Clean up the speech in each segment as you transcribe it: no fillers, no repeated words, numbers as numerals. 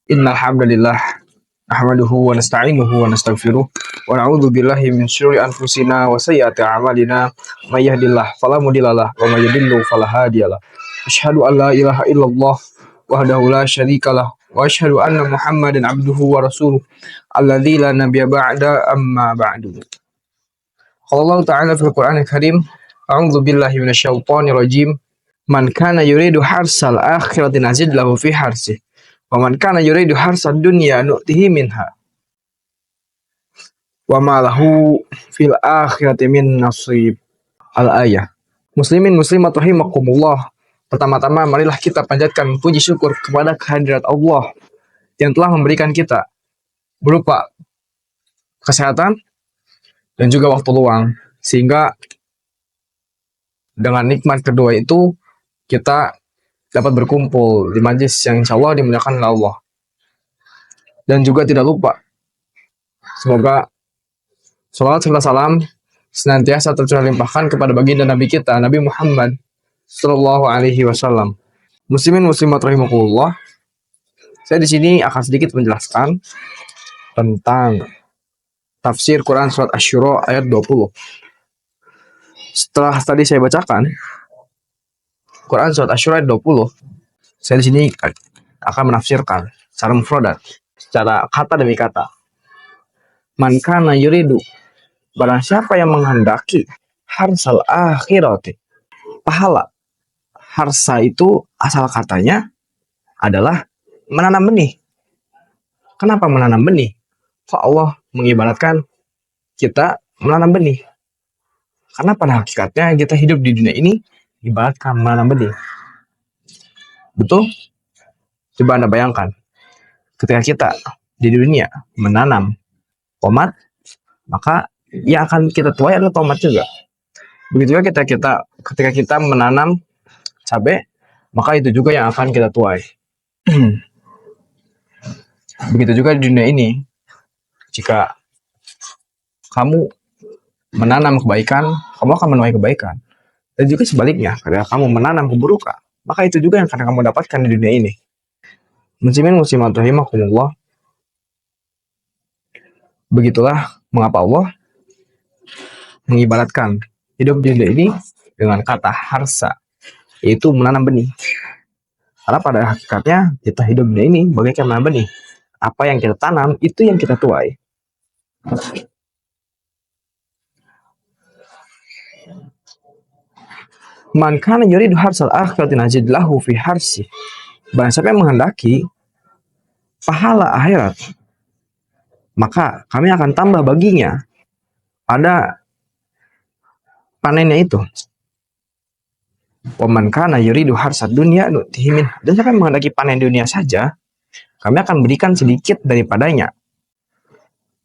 Innal hamdalillah nahmaduhu wa nasta'inuhu wa nastaghfiruh wa na'udzu billahi min syururi anfusina wa sayyiati a'malina may yahdihillahu fala mudhillalah wa may yudhlil fala hadiyalah. Asyhadu an la ilaha illallah wahdahu la syarikalah wa asyhadu anna Muhammadan abduhu wa rasuluh alladzi la nabiyya ba'da amma ba'du. Qala Allah ta'ala fil Qur'anil Karim, a'udzu billahi minasyaitonir rajim. Man kana yuridu harsal akhirati nazid lahu fi harsih. Wa man kana yuridu harsad dunya nu'tihi minha. Wa ma lahu fil akhirati min nasib. Al-ayah. Muslimin muslimat rahimakumullah. Pertama-tama marilah kita panjatkan puji syukur kepada kehadirat Allah yang telah memberikan kita berupa kesehatan dan juga waktu luang, sehingga dengan nikmat kedua itu kita dapat berkumpul di majlis yang insya Allah dimuliakan oleh Allah. Dan juga tidak lupa, semoga salawat serta salam senantiasa tercurah limpahkan kepada baginda Nabi kita, Nabi Muhammad Sallallahu Alaihi Wasallam. Muslimin muslimat rahimakumullah. Saya di sini akan sedikit menjelaskan tentang tafsir Quran surat Asy-Syura ayat 20. Setelah tadi saya bacakan Quran surat Asy-Syura ayat 20, saya di sini akan menafsirkan secara mufradat, secara kata demi kata. Man kana yuridu, barang siapa yang menghendaki harsal akhirati, pahala. Harsa itu asal katanya adalah menanam benih. Kenapa menanam benih? Kok Allah mengibaratkan kita menanam benih? Karena pada hakikatnya kita hidup di dunia ini ibaratkan menanam benih. Betul? Coba Anda bayangkan, ketika kita di dunia menanam tomat, maka yang akan kita tuai adalah tomat juga. Begitu juga ketika kita menanam cabai, maka itu juga yang akan kita tuai. Begitu juga di dunia ini, jika kamu menanam kebaikan, kamu akan menuai kebaikan. Dan juga sebaliknya, ketika kamu menanam keburukan, maka itu juga yang akan kamu dapatkan di dunia ini. Muslimin muslimat rahimakumullah. Begitulah mengapa Allah mengibaratkan hidup di dunia ini dengan kata harsa, yaitu menanam benih. Karena pada hakikatnya kita hidup di dunia ini bagaikan menanam benih. Apa yang kita tanam, itu yang kita tuai. Man kana yuridu harsal akhirati nazid lahu fi harsi. Barang siapa yang menghendaki pahala akhirat, maka kami akan tambah baginya pada panennya itu. Wa man kana yuridu harsad dunya nu'tihi min. Dan siapa yang menghendaki panen dunia saja, kami akan berikan sedikit daripadanya.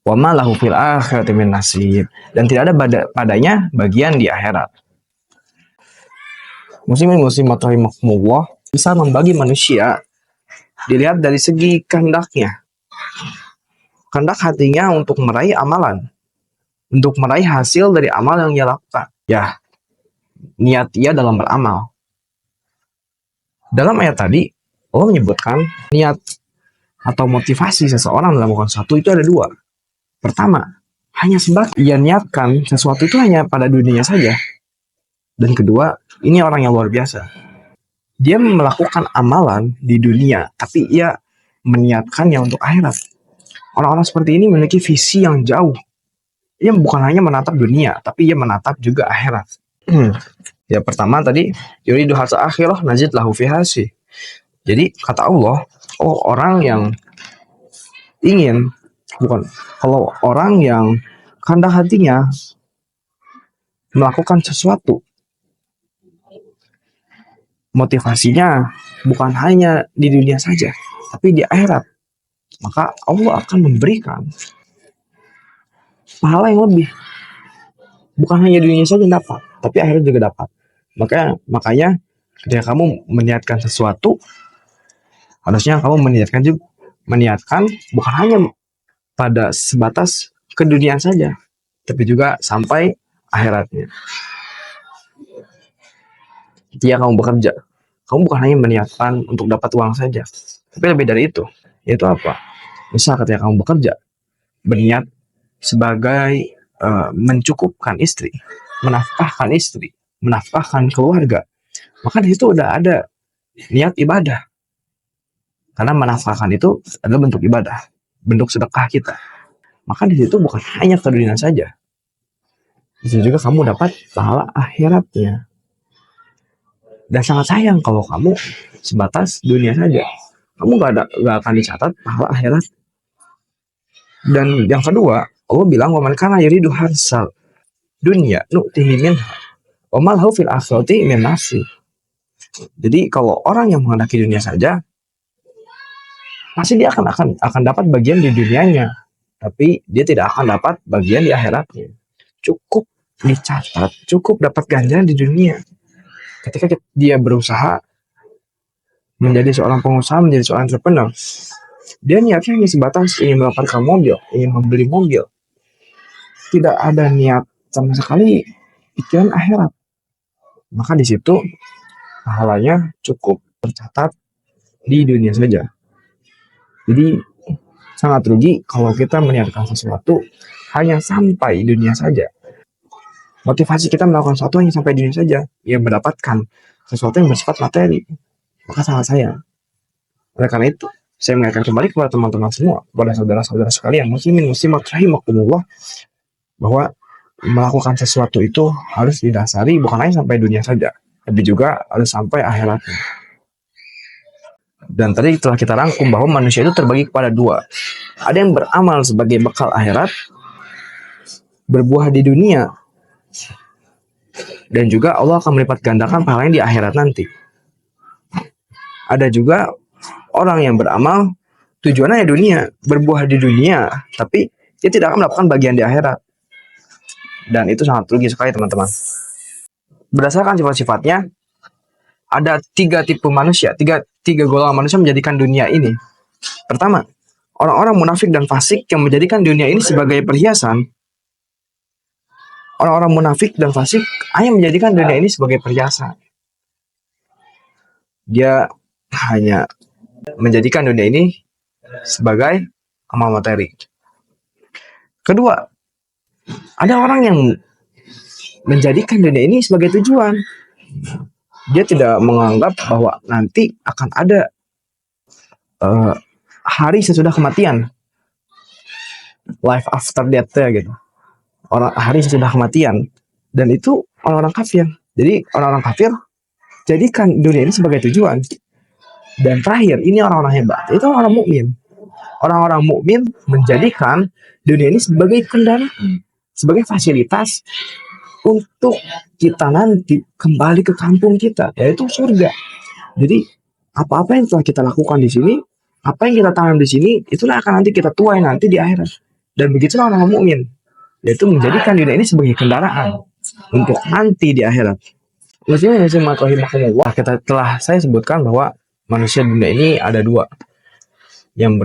Wa ma lahu fil akhirati min nasib. Dan tidak ada padanya bagian di akhirat. Muslimin muslimat rahimakumullah, bisa membagi manusia dilihat dari segi kehendaknya. Kehendak hatinya untuk meraih amalan, untuk meraih hasil dari amal yang ia lakukan. Ya, niat ia dalam beramal. Dalam ayat tadi, Allah menyebutkan niat atau motivasi seseorang dalam melakukan sesuatu itu ada dua. Pertama, hanya sebab ia niatkan sesuatu itu hanya pada dunia saja. Dan kedua, ini orang yang luar biasa. Dia melakukan amalan di dunia, tapi ia meniatkannya untuk akhirat. Orang-orang seperti ini memiliki visi yang jauh. Ia bukan hanya menatap dunia, tapi ia menatap juga akhirat. Ya, pertama tadi, yuridu harsa akhirah nazid lahu fi harsi. Jadi kata Allah, orang yang ingin, kalau orang yang kehendak hatinya melakukan sesuatu, motivasinya bukan hanya di dunia saja, tapi di akhirat, maka Allah akan memberikan pahala yang lebih. Bukan hanya dunia saja dapat, tapi akhirat juga dapat. Makanya ketika kamu meniatkan sesuatu, harusnya kamu meniatkan bukan hanya pada sebatas keduniaan saja, tapi juga sampai akhiratnya. Ketika kamu bekerja, kamu bukan hanya meniatkan untuk dapat uang saja, tapi lebih dari itu. Yaitu apa? Misal ketika kamu bekerja, berniat sebagai mencukupkan istri, menafkahkan keluarga, maka di situ udah ada niat ibadah. Karena menafkahkan itu adalah bentuk ibadah, bentuk sedekah kita. Maka di situ bukan hanya ke dunia saja, di situ juga kamu dapat pahala akhiratnya. Dan sangat sayang kalau kamu sebatas dunia saja, kamu gak akan dicatat pahala akhirat. Dan yang kedua, Allah bilang waman kana yuridu harsal dunya nu'tihi minha wa ma lahu fil akhirati min nasib. Jadi kalau orang yang menghendaki dunia saja, pasti dia akan dapat bagian di dunianya, tapi dia tidak akan dapat bagian di akhiratnya. Cukup dicatat, cukup dapat ganjaran di dunia. Ketika dia berusaha menjadi seorang pengusaha, menjadi seorang entrepreneur, dia niatnya hanya sebatas ingin mendapatkan mobil, ingin membeli mobil. Tidak ada niat sama sekali pikiran akhirat. Maka di situ pahalanya cukup tercatat di dunia saja. Jadi sangat rugi kalau kita meniatkan sesuatu hanya sampai dunia saja. Motivasi kita melakukan sesuatu hanya sampai dunia saja, yang mendapatkan sesuatu yang bersifat materi, maka sangat sayang. Oleh karena itu, saya mengingatkan kembali kepada teman-teman semua, kepada saudara-saudara sekalian, muslimin muslimat rahimakumullah, bahwa melakukan sesuatu itu harus didasari bukan hanya sampai dunia saja, tapi juga harus sampai akhiratnya. Dan tadi telah kita rangkum bahwa manusia itu terbagi kepada dua. Ada yang beramal sebagai bekal akhirat, berbuah di dunia, dan juga Allah akan melipat gandakan pahalanya di akhirat nanti. Ada juga orang yang beramal tujuannya dunia, berbuah di dunia, tapi dia tidak akan mendapatkan bagian di akhirat. Dan itu sangat rugi sekali, teman-teman. Berdasarkan sifat-sifatnya, ada tiga tipe manusia, tiga golongan manusia menjadikan dunia ini. Pertama, orang-orang munafik dan fasik yang menjadikan dunia ini sebagai perhiasan. Orang-orang munafik dan fasik hanya menjadikan dunia ini sebagai perhiasan. Dia hanya menjadikan dunia ini sebagai amal materi. Kedua, ada orang yang menjadikan dunia ini sebagai tujuan. Dia tidak menganggap bahwa nanti akan ada hari sesudah kematian, life after death gitu. Hari sesudah kematian, dan itu orang-orang kafir. Jadi orang-orang kafir jadikan dunia ini sebagai tujuan. Dan terakhir, ini orang-orang hebat, itu orang mukmin. Orang-orang mukmin menjadikan dunia ini sebagai kendaraan, sebagai fasilitas untuk kita nanti kembali ke kampung kita, yaitu surga. Jadi apa-apa yang telah kita lakukan di sini, apa yang kita tanam di sini, itulah akan nanti kita tuai nanti di akhirat. Dan begitulah orang mukmin, yaitu menjadikan dunia ini sebagai kendaraan untuk nanti di akhirat. Mestinya kita saya sebutkan bahwa manusia dunia ini ada dua, yang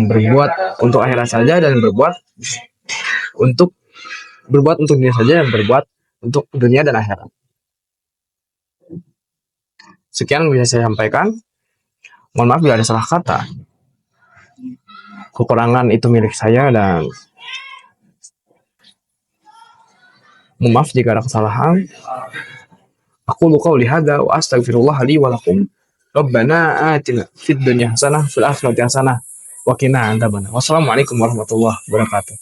berbuat untuk akhirat saja dan berbuat untuk dunia saja, dan berbuat untuk dunia dan akhirat. Sekian bisa saya sampaikan. Mohon maaf bila ada salah kata. Kekurangan itu milik saya, dan mohon maaf jika ada kesalahan. Aku qauli hadza wa astaghfirullah li wa lakum. Rabbana atina fid dunya hasanah fil akhirati hasanah wa qina adzabannar. Wassalamualaikum warahmatullahi wabarakatuh.